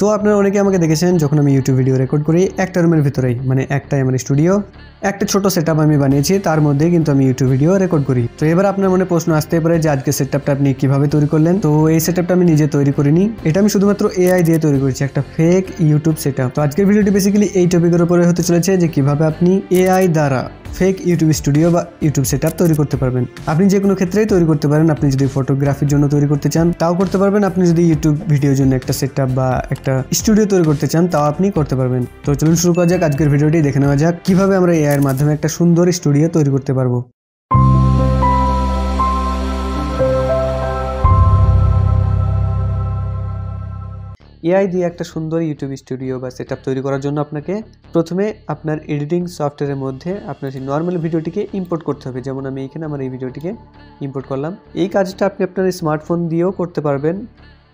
তো আপনারা অনেকে আমাকে দেখেছেন যখন আমি ইউটিউব ভিডিও রেকর্ড করি একটা রুমের ভিতরেই, মানে একটাই আমার স্টুডিও, একটা ছোট সেটআপ আমি বানিয়েছি, তার মধ্যে কিন্তু আমি ইউটিউব ভিডিও রেকর্ড করি। তো এবার আপনার মনে প্রশ্ন আসতে পারে যে আজকে সেটআপটা আপনি কিভাবে তৈরি করলেন। তো এই সেটআপটা আমি নিজে তৈরি করিনি, এটা আমি শুধুমাত্র এআই দিয়ে তৈরি করেছি, একটা ফেক ইউটিউব সেটআপ। তো আজকের ভিডিওটি বেসিক্যালি এই টপিকের উপরে হতে চলেছে যে কিভাবে আপনি এআই দ্বারা ফেক ইউটিউব স্টুডিও বা ইউটিউব সেটআপ তৈরি করতে পারবেন। আপনি যে কোনো ক্ষেত্রেই তৈরি করতে পারেন। আপনি যদি ফটোগ্রাফির জন্য তৈরি করতে চান তাও করতে পারবেন, আপনি যদি ইউটিউব ভিডিওর জন্য একটা সেটআপ বা একটা স্টুডিও তৈরি করতে চান তাও আপনি করতে পারবেন। তো চলুন শুরু করা যাক আজকের ভিডিওটি, দেখে নেওয়া যাক কিভাবে আমরা এআই এর মাধ্যমে একটা সুন্দর স্টুডিও তৈরি করতে পারবো। এআই দিয়ে একটা সুন্দর ইউটিউব স্টুডিও বা সেটআপ তৈরি করার জন্য আপনাকে প্রথমে আপনার এডিটিং সফটওয়্যারের মধ্যে আপনার সেই নর্মাল ভিডিওটিকে ইম্পোর্ট করতে হবে। যেমন আমি এখানে আমার এই ভিডিওটিকে ইম্পোর্ট করলাম। এই কাজটা আপনি আপনার স্মার্টফোন দিয়েও করতে পারবেন।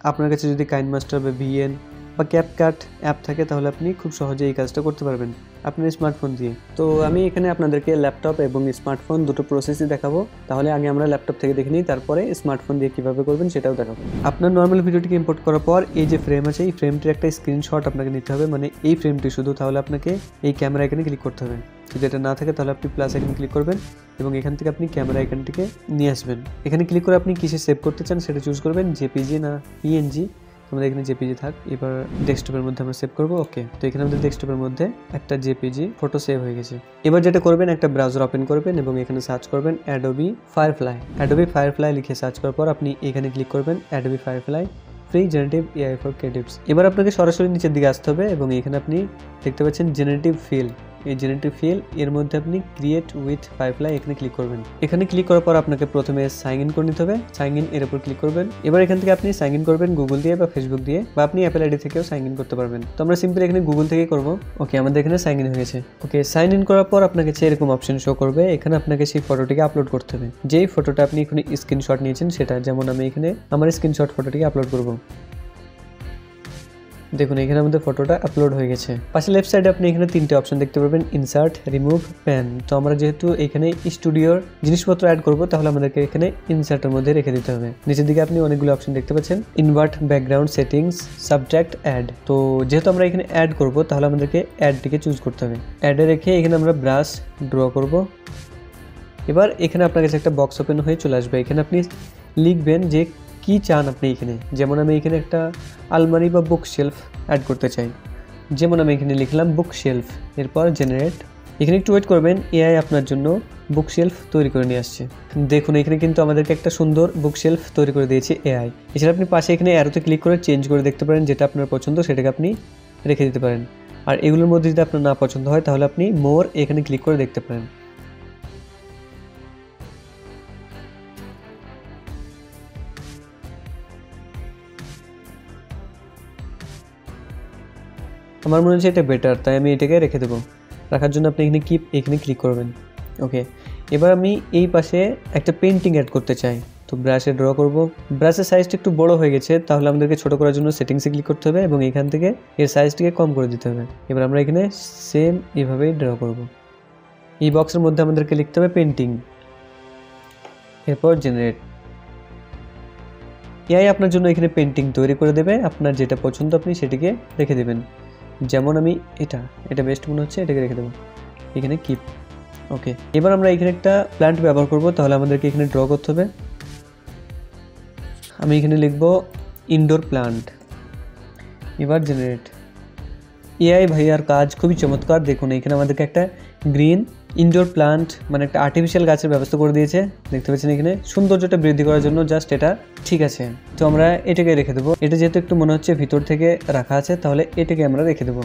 আপনার কাছে যদি কাইনমাস্টার বা ভিএন বা ক্যাপকাট অ্যাপ থাকে তাহলে আপনি খুব সহজে এই কাজটা করতে পারবেন আপনার স্মার্টফোন দিয়ে। তো আমি এখানে আপনাদেরকে ল্যাপটপ এবং স্মার্টফোন দুটো প্রসেসই দেখাবো। তাহলে আগে আমরা ল্যাপটপ থেকে দেখে নিই, তারপরে স্মার্টফোন দিয়ে কীভাবে করবেন সেটাও দেখাবো। আপনার নর্মাল ভিডিওটিকে ইম্পোর্ট করার পর এই যে ফ্রেম আছে এই ফ্রেমটির একটা স্ক্রিনশট আপনাকে নিতে হবে, মানে এই ফ্রেমটি শুধু। তাহলে আপনাকে এই ক্যামেরা এখানে ক্লিক করতে হবে। যদি এটা না থাকে তাহলে আপনি প্লাস আইকনে ক্লিক করবেন এবং এখান থেকে আপনি ক্যামেরা আইকনটিকে নিয়ে আসবেন। এখানে ক্লিক করে আপনি কিসে সেভ করতে চান সেটা চুজ করবেন, জেপিজি না পিএনজি। আমাদের এখানে জেপিজি থাক। এবার ডেস্কটপের মধ্যে আমরা সেভ করবো। ওকে, তো এখানে আমাদের ডেস্কটপের মধ্যে একটা জেপিজি ফটো সেভ হয়ে গেছে। এবার যেটা করবেন, একটা ব্রাউজার ওপেন করবেন এবং এখানে সার্চ করবেন অ্যাডোবি ফায়ারফ্লাই। অ্যাডোবি ফায়ারফ্লাই লিখে সার্চ করার পর আপনি এখানে ক্লিক করবেন Adobe firefly free generative AI for creatives. এবার আপনাকে সরাসরি নিচের দিকে আসতে হবে এবং এখানে আপনি দেখতে পাচ্ছেন জেনারেটিভ ফিল। এই জেনারেটিভ ফিল এর মধ্যে আপনি ক্রিয়েট উইথ ফায়ারফ্লাই এখানে ক্লিক করবেন। এখানে ক্লিক করার পর আপনাকে প্রথমে সাইন ইন করে নিতে হবে। সাইন ইন এর উপর ক্লিক করবেন। এবার এখান থেকে আপনি সাইন ইন করবেন গুগল দিয়ে বা ফেসবুক দিয়ে, বা আপনি অ্যাপেল আইডি থেকেও সাইন ইন করতে পারবেন। তো আমরা সিম্পলি এখানে গুগল থেকেই করবো। ওকে, আমাদের এখানে সাইন ইন হয়ে গেছে। ওকে, সাইন ইন করার পর আপনাকে এরকম অপশন শো করবে। এখানে আপনাকে সেই ফটোটিকে আপলোড করতে হবে, যেই ফটোটা আপনি এখানে স্ক্রিনশট নিয়েছেন সেটা। যেমন আমি এখানে আমার স্ক্রিনশট ফটোটিকে আপলোড করবো। দেখুন এখানে আমাদের ফটোটা আপলোড হয়ে গেছে। পাশে লেফট সাইডে আপনি এখানে তিনটে অপশন দেখতে পারবেন, ইনসার্ট, রিমুভ, প্যান। তো আমরা যেহেতু এখানে স্টুডিওর জিনিসপত্র অ্যাড করব তাহলে আমাদেরকে এখানে ইনসার্টের মধ্যে রেখে দিতে হবে। নিচের দিকে আপনি অনেকগুলো অপশন দেখতে পাচ্ছেন, invert, background, settings, subject, add. তো যেহেতু আমরা এখানে অ্যাড করব তাহলে আমাদেরকে অ্যাডটিকে চুজ করতে হবে। অ্যাডে রেখে এখানে আমরা ব্রাশ ড্র করব। এবার এখানে আপনার কাছে একটা বক্স ওপেন হয়ে চলে আসবে। এখানে আপনি লিখবেন যে কি চান আপনি এখানে। যেমন আমি এখানে একটা আলমারি বা বুক শেলফ অ্যাড করতে চাই। যেমন আমি এখানে লিখলাম বুক শেলফ, এরপর জেনারেট। এখানে একটু ওয়েট করবেন, এআই আপনার জন্য বুক শেলফ তৈরি করে নিয়ে আসছে। দেখুন এখানে কিন্তু আমাদেরকে একটা সুন্দর বুক শেলফ তৈরি করে দিয়েছে এআই। এছাড়া আপনি পাশে এখানে অ্যারোতে ক্লিক করে চেঞ্জ করে দেখতে পারেন, যেটা আপনার পছন্দ সেটাকে আপনি রেখে দিতে পারেন। আর এগুলোর মধ্যে যদি আপনার না পছন্দ হয় তাহলে আপনি মোর এখানে ক্লিক করে দেখতে পারেন। আমার মনে হচ্ছে এটা বেটার, তাই আমি এটাকে রেখে দেবো। রাখার জন্য আপনি এখানে এখানে ক্লিক করবেন। ওকে, এবার আমি এই পাশে একটা পেন্টিং অ্যাড করতে চাই। তো ব্রাশে ড্র করব। ব্রাশের সাইজটা একটু বড় হয়ে গেছে, তাহলে আমাদেরকে ছোটো করার জন্য সেটিংসে ক্লিক করতে হবে এবং এখান থেকে এর সাইজটিকে কম করে দিতে হবে। এবার আমরা এখানে সেম এভাবেই ড্র করব। এই বক্সের মধ্যে আমাদেরকে লিখতে হবে পেন্টিং, এরপর জেনারেট। এআই আপনার জন্য এখানে পেন্টিং তৈরি করে দেবে। আপনার যেটা পছন্দ আপনি সেটিকে রেখে দেবেন। যেমন আমি এটা বেস্ট মনে হচ্ছে, এটাকে রেখে দেবো। এখানে কিপ। ওকে, এবার আমরা এখানে একটা প্ল্যান্ট ব্যবহার করব, তাহলে আমাদেরকে এখানে ড্র করতে হবে। আমি এখানে লিখব ইনডোর প্ল্যান্ট, এবার জেনারেট। এআই ভাইয়ার কাজ খুবই চমৎকার। দেখুন এখানে আমাদেরকে একটা গ্রিন ইনডোর প্ল্যান্ট, মানে একটা আর্টিফিশিয়াল গাছের ব্যবস্থা করে দিয়েছে। দেখতে পাচ্ছেন এখানে সৌন্দর্যটা বৃদ্ধি করার জন্য জাস্ট এটা ঠিক আছে। তো আমরা এটাকে রেখে দেবো। এটা যেহেতু একটু মনে হচ্ছে ভিতর থেকে রাখা আছে, তাহলে এটাকে আমরা রেখে দেবো,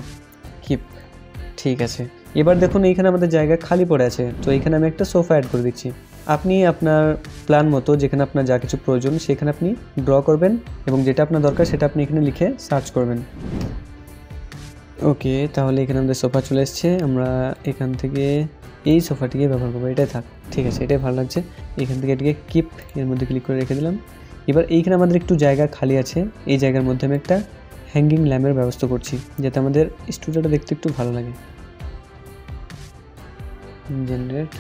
কিপ। ঠিক আছে, এবার দেখুন এইখানে আমাদের জায়গা খালি পড়ে আছে। তো এখানে আমি একটা সোফা অ্যাড করে দিচ্ছি। আপনি আপনার প্ল্যান মতো যেখানে আপনার যা কিছু প্রয়োজন সেখানে আপনি ড্র করবেন এবং যেটা আপনার দরকার সেটা আপনি এখানে লিখে সার্চ করবেন। ওকে, তাহলে এখানে আমাদের সোফা চলে এসছে। আমরা এখান থেকে এই সোফাটিকে ব্যবহার করবো, এটাই থাক। ঠিক আছে, এটাই ভালো লাগছে। এখান থেকে এটাকে কিপ এর মধ্যে ক্লিক করে রেখে দিলাম। এবার এইখানে আমাদের একটু জায়গা খালি আছে, এই জায়গার মধ্যে আমি একটা হ্যাঙ্গিং ল্যাম্পের ব্যবস্থা করছি যাতে আমাদের স্টুডিওটা দেখতে একটু ভালো লাগে। জেনারেট।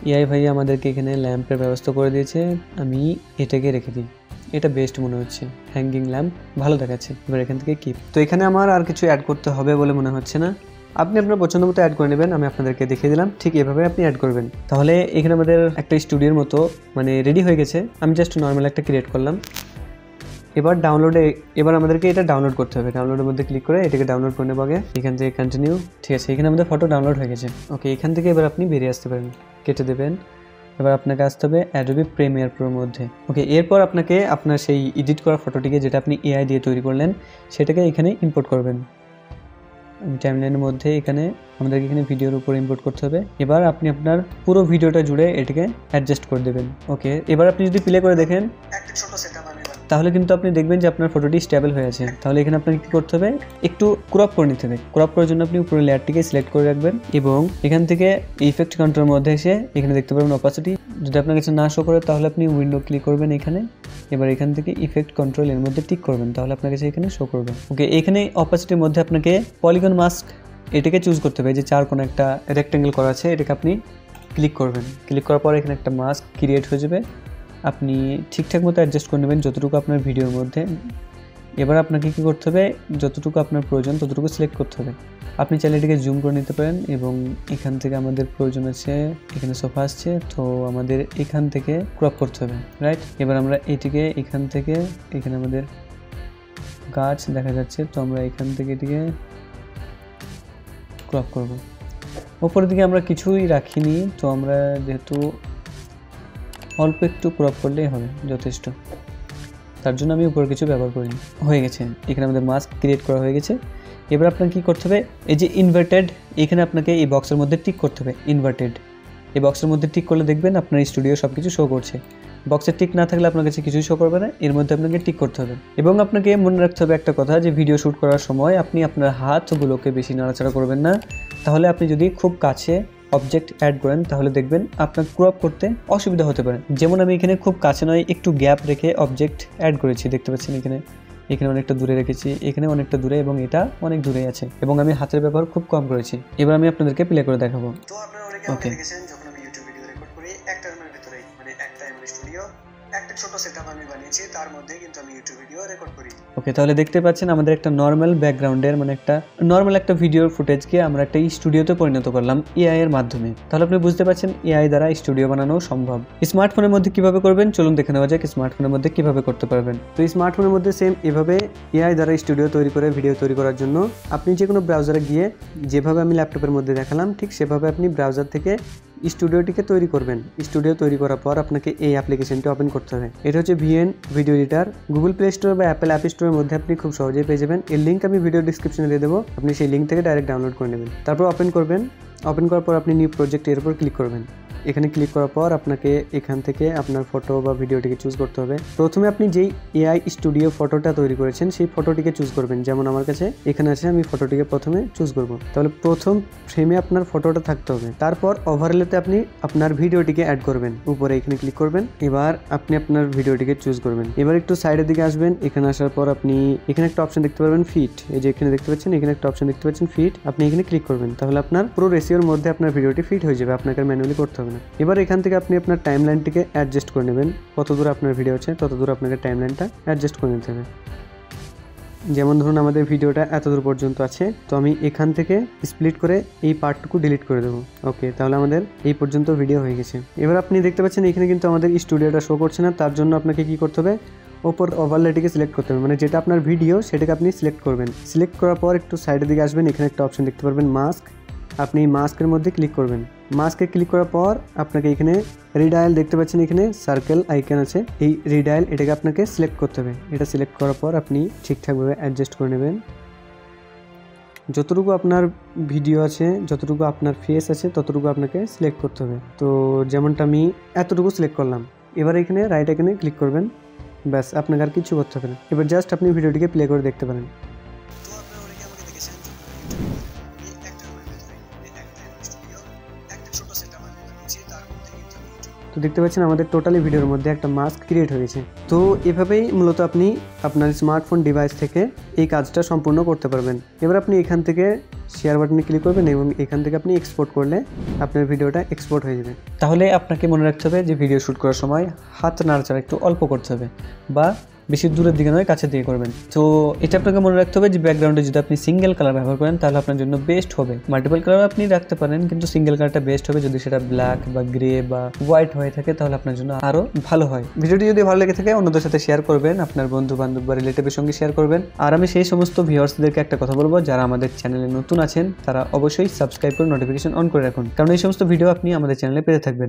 এআই ভাই আমাদেরকে এখানে ল্যাম্পের ব্যবস্থা করে দিয়েছে। আমি এটাকে রেখে দিই। এটা বেস্ট মনে হচ্ছে, হ্যাঙ্গিং ল্যাম্প ভালো দেখাচ্ছে। এবার এখান থেকে কিপ। তো এখানে আমার আর কিছু অ্যাড করতে হবে বলে মনে হচ্ছে না, আপনি আপনার পছন্দ মতো অ্যাড করে নেবেন। আমি আপনাদেরকে দেখিয়ে দিলাম, ঠিক এভাবে আপনি অ্যাড করবেন। তাহলে এখানে আমাদের একটা স্টুডিওর মতো মানে রেডি হয়ে গেছে। আমি জাস্ট নর্মাল একটা ক্রিয়েট করলাম। এবার আমাদেরকে এটা ডাউনলোড করতে হবে। ডাউনলোডের মধ্যে ক্লিক করে এটাকে ডাউনলোড করে নেব আগে। এখান থেকে কন্টিনিউ, ঠিক আছে, এখানে আমাদের ফটো ডাউনলোড হয়ে গেছে। ওকে, এখান থেকে এবার আপনি বেরিয়ে আসতে পারেন, কেটে দেবেন। এবার আপনাকে আসতে হবে অ্যাডোবি প্রিমিয়ার প্রোর মধ্যে। ওকে, এরপর আপনাকে আপনার সেই এডিট করা ফটোটিকে, যেটা আপনি এআই দিয়ে তৈরি করলেন, সেটাকে এখানে ইম্পোর্ট করবেন। টাইমলাইনের মধ্যে এখানে আমাদেরকে এখানে ভিডিওর উপর ইম্পোর্ট করতে হবে। এবার আপনি আপনার পুরো ভিডিওটা জুড়ে এটাকে অ্যাডজাস্ট করে দেবেন। ওকে, এবার আপনি যদি প্লে করে দেখেন একটা ছোট সেটআপ তাহলে কিন্তু আপনি দেখবেন যে আপনার ফটোটি স্টেবল হয়ে আছে। তাহলে এখানে আপনাকে কী করতে হবে, একটু ক্রপ করে নিতে হবে। ক্রপ করার জন্য আপনি উপরে লেয়ারটিকে সিলেক্ট করে রাখবেন এবং এখান থেকে ইফেক্ট কন্ট্রোলের মধ্যে এসে এখানে দেখতে পাবেন অপাসিটি। যদি আপনার কাছে না শো করে তাহলে আপনি উইন্ডো ক্লিক করবেন এখানে। এবার এখান থেকে ইফেক্ট কন্ট্রোল এর মধ্যে টিক করবেন, তাহলে আপনার কাছে এখানে শো করবে। ওকে, এখানে অপাসিটির মধ্যে আপনাকে পলিগন মাস্ক এটাকে চুজ করতে হবে। যে চার কোণে একটা রেক্টেঙ্গেল করা আছে, এটাকে আপনি ক্লিক করবেন। ক্লিক করার পর এখানে একটা মাস্ক ক্রিয়েট হয়ে যাবে। আপনি ঠিকঠাক মতো অ্যাডজাস্ট করে নেবেন যতটুকু আপনার ভিডিওর মধ্যে। এবার আপনাকে কী করতে হবে, যতটুকু আপনার প্রয়োজন ততটুকু সিলেক্ট করতে হবে। আপনি চাইলে এটাকে জুম করে নিতে পারেন এবং এখান থেকে আমাদের প্রয়োজন আছে, এখানে সোফা আসছে, তো আমাদের এখান থেকে ক্রপ করতে হবে, রাইট। এবার আমরা এটিকে এখান থেকে, এখানে আমাদের গাছ দেখা যাচ্ছে, তো আমরা এখান থেকে এটিকে ক্রপ করব। ওপরের দিকে আমরা কিছুই রাখিনি, তো আমরা যেহেতু অল্প একটু ক্রপ করলেই হবে যথেষ্ট, তার জন্য আমি উপরে কিছু ব্যবহার করিনি। হয়ে গেছে, এখানে আমাদের মাস্ক ক্রিয়েট করা হয়ে গেছে। এবার আপনাকে কী করতে হবে, এই যে ইনভার্টেড, এখানে আপনাকে এই বক্সের মধ্যে টিক করতে হবে। ইনভার্টেড এই বক্সের মধ্যে টিক করলে দেখবেন আপনার স্টুডিও সব কিছু শো করছে। বক্সে টিক না থাকলে আপনার কাছে কিছুই শো করবে না, এর মধ্যে আপনাকে টিক করতে হবে। এবং আপনাকে মনে রাখতে হবে একটা কথা, যে ভিডিও শ্যুট করার সময় আপনি আপনার হাতগুলোকে বেশি নাড়াচাড়া করবেন না। তাহলে আপনি যদি খুব কাছে অবজেক্ট অ্যাড করেন তাহলে দেখবেন আপনার ক্রপ করতে অসুবিধা হতে পারে। যেমন আমি এখানে খুব কাছে নয়, একটু গ্যাপ রেখে অবজেক্ট অ্যাড করেছি, দেখতে পাচ্ছেন এখানে অনেকটা দূরে রেখেছি, এখানে অনেকটা দূরে এবং এটা অনেক দূরে আছে, এবং আমি হাতের ব্যবহার খুব কম করেছি। এবার আমি আপনাদেরকে প্লে করে দেখাবো। তো আপনারা অনেকে আমাকে দেখেছেন যখন আমি ইউটিউব ভিডিও রেকর্ড করি, একটা রুমের ভিতরে মানে একটা স্টুডিও, একটা ছোট সেটআপ আমি বানিয়েছি, তার মধ্যে কিন্তু আমি ইউটিউব ভিডিও রেকর্ড করি। ওকে, তাহলে দেখতে পাচ্ছেন আমাদের একটা নর্মাল ব্যাকগ্রাউন্ডের মানে একটা নর্মাল একটা ভিডিওর ফুটেজকে আমরা একটা স্টুডিওতে পরিণত করলাম এআই এর মাধ্যমে। তাহলে আপনি বুঝতে পারছেন এআই দ্বারা স্টুডিও বানানো সম্ভব। স্মার্টফোনের মধ্যে কিভাবে করবেন চলুন দেখে নেওয়া যাক স্মার্টফোনের মধ্যে কিভাবে করতে পারবেন। তো স্মার্টফোনের মধ্যে সেম এভাবে এআই দ্বারা স্টুডিও তৈরি করে ভিডিও তৈরি করার জন্য আপনি যে কোনো ব্রাউজারে গিয়ে যেভাবে আমি ল্যাপটপের মধ্যে দেখালাম ঠিক সেভাবে আপনি ব্রাউজার থেকে স্টুডিওটিকে তৈরি করবেন। স্টুডিও তৈরি করার পর আপনাকে এই অ্যাপ্লিকেশনটি ওপেন করতে হবে। এটা হচ্ছে VN video editor. Google play store বা অ্যাপেল অ্যাপ স্টোরের মধ্যে আপনি খুব সহজেই পেয়ে যাবেন। এর লিঙ্ক আমি ভিডিও ডিসক্রিপশনে দিয়ে দেবো, আপনি সেই লিঙ্ক থেকে ডাইরেক্ট ডাউনলোড করে নেবেন। তারপর ওপেন করবেন। ওপেন করার পর আপনি নিউ প্রজেক্ট এর উপর ক্লিক করবেন। এখানে ক্লিক করার পর আপনাকে এখান থেকে আপনার ফটো বা ভিডিওটিকে চুজ করতে হবে। প্রথমে আপনি যেই এআই স্টুডিও ফটোটা তৈরি করেছেন সেই ফটোটিকে চুজ করবেন। যেমন আমার কাছে এখানে আছে, আমি ফটোটিকে প্রথমে চুজ করব। তাহলে প্রথম ফ্রেমে আপনার ফটোটা থাকতে হবে। তারপর ওভারলেতে আপনি আপনার ভিডিওটিকে অ্যাড করবেন। উপরে এখানে ক্লিক করবেন। এবার আপনি আপনার ভিডিওটিকে চুজ করবেন। এবার একটু সাইডের দিকে আসবেন। এখানে আসার পর আপনি এখানে একটা অপশন দেখতে পারবেন ফিট। এই যে এখানে দেখতে পাচ্ছেন, এখানে একটা অপশন দেখতে পাচ্ছেন ফিট। আপনি এখানে ক্লিক করবেন। তাহলে আপনার পুরো রেশিওর মধ্যে আপনার ভিডিওটি ফিট হয়ে যাবে, আপনাকে ম্যানুয়ালি করতে হবে না। এবার এখান থেকে আপনি আপনার টাইমলাইনটিকে অ্যাডজাস্ট করে নেবেন। কত দূর আপনার ভিডিও আছে তত দূর আপনাকে টাইমলাইনটা অ্যাডজাস্ট করে নিতে হবে। যেমন ধরুন আমাদের ভিডিওটা এত দূর পর্যন্ত আছে, তো আমি এখান থেকে স্প্লিট করে এই পার্টটুকু ডিলিট করে দেবো। ওকে, তাহলে আমাদের এই পর্যন্ত ভিডিও হয়ে গেছে। এবার আপনি দেখতে পাচ্ছেন এখানে কিন্তু আমাদের স্টুডিওটা শো করছে না, তার জন্য আপনাকে কি করতে হবে, ওপর ওভারলেটিকে সিলেক্ট করতে হবে। মানে যেটা আপনার ভিডিও সেটাকে আপনি সিলেক্ট করবেন। সিলেক্ট করার পর একটু সাইডের দিকে আসবেন। এখানে একটা অপশন দেখতে পারবেন মাস্ক। আপনি মাস্কের মধ্যে ক্লিক করবেন। মাস্কে ক্লিক করার পর আপনাকে এখানে রিডায়াল দেখতে পাচ্ছেন, এখানে সার্কেল আইকন আছে, এই রিডায়াল এটাকে আপনাকে সিলেক্ট করতে হবে। এটা সিলেক্ট করার পর আপনি ঠিকঠাকভাবে অ্যাডজাস্ট করে নেবেন। যতটুকু আপনার ভিডিও আছে, যতটুকু আপনার ফেস আছে ততটুকু আপনাকে সিলেক্ট করতে হবে। তো যেমনটা আমি এতটুকু সিলেক্ট করলাম। এবার এখানে রাইট আইকনে ক্লিক করবেন। ব্যাস, আপনাকে আর কিছু করতে হবে না। এবার জাস্ট আপনি ভিডিওটিকে প্লে করে দেখতে পারেন। তো দেখতে পাচ্ছেন আমাদের টোটালি ভিডিওর মধ্যে একটা মাস্ক ক্রিয়েট হয়েছে। তো এভাবেই মূলত আপনি আপনার স্মার্টফোন ডিভাইস থেকে এই কাজটা সম্পূর্ণ করতে পারবেন। এবার আপনি এখান থেকে শেয়ার বাটনে ক্লিক করবেন এবং এখান থেকে আপনি এক্সপোর্ট করলে আপনার ভিডিওটা এক্সপোর্ট হয়ে যাবে। তাহলে আপনাকে মনে রাখতে হবে যে ভিডিও শ্যুট করার সময় হাত নাড়াচাড়া একটু অল্প করতে হবে, বা বেশি দূরের দিকে নয় কাছের দিকে করবেন। তো এটা আপনাকে মনে রাখতে হবে যে ব্যাকগ্রাউন্ডে যদি আপনি সিঙ্গেল কালার ব্যবহার করেন তাহলে আপনার জন্য বেস্ট হবে। মাল্টিপল কালার আপনি রাখতে পারেন, কিন্তু সিঙ্গেল কালারটা বেস্ট হবে। যদি সেটা ব্ল্যাক বা গ্রে বা হোয়াইট হয়ে থাকে তাহলে আপনার জন্য আরও ভালো হয়। ভিডিওটি যদি ভালো লেগে থাকে অন্যদের সাথে শেয়ার করবেন, আপনার বন্ধু বান্ধব বা রিলেটিভের সঙ্গে শেয়ার করবেন। আর আমি সেই সমস্ত ভিউয়ার্সদেরকে একটা কথা বলবো, যারা আমাদের চ্যানেলে নতুন আছেন তারা অবশ্যই সাবস্ক্রাইব করে নোটিফিকেশন অন করে রাখুন, কারণ এই সমস্ত ভিডিও আপনি আমাদের চ্যানেলে পেতে থাকবেন।